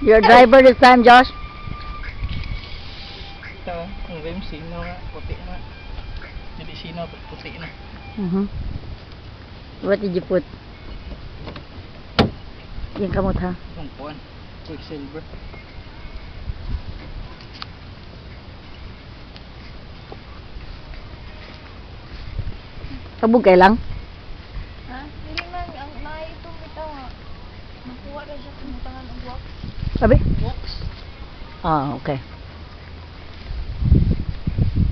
You're a driver this time, Josh? Ito, ang rim, sino nga, puti na. Hindi sino, puti na. What did you put? Yung kamot ha? Ang puwan, quicksilver. Kabugay lang? Ha? Hindi man, ang naitong ito nga. Nakuha na siya tumutangan ang wax. Sabi? Wax? Ah, okay.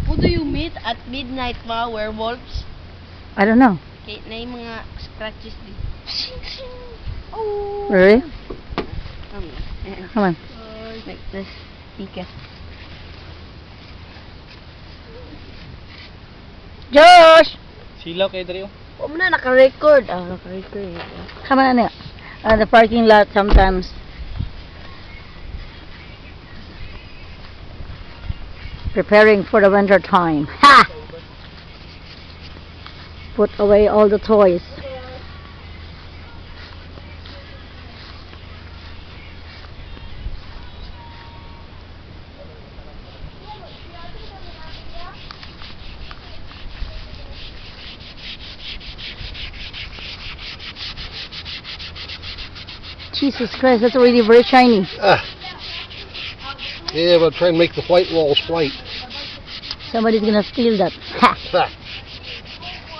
Who do you meet at midnight mga werewolves? I don't know. Okay, na yung mga scratches din. Oh! Really? Ayan. Come on. Like this. Ika. Josh! Silaw kay Drio. Huwag na, naka-record. Naka-record. Come on, the parking lot sometimes. Preparing for the winter time. Ha! Put away all the toys. Jesus Christ, that's already very shiny. Yeah, but try and make the white walls white. Somebody's gonna steal that. Ha! Ha.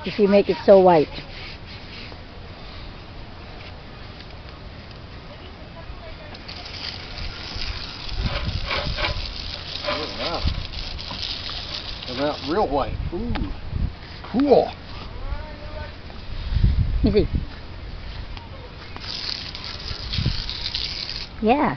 If you make it so white. Wow. Come out real white. Ooh. Cool. Let me see. Yeah.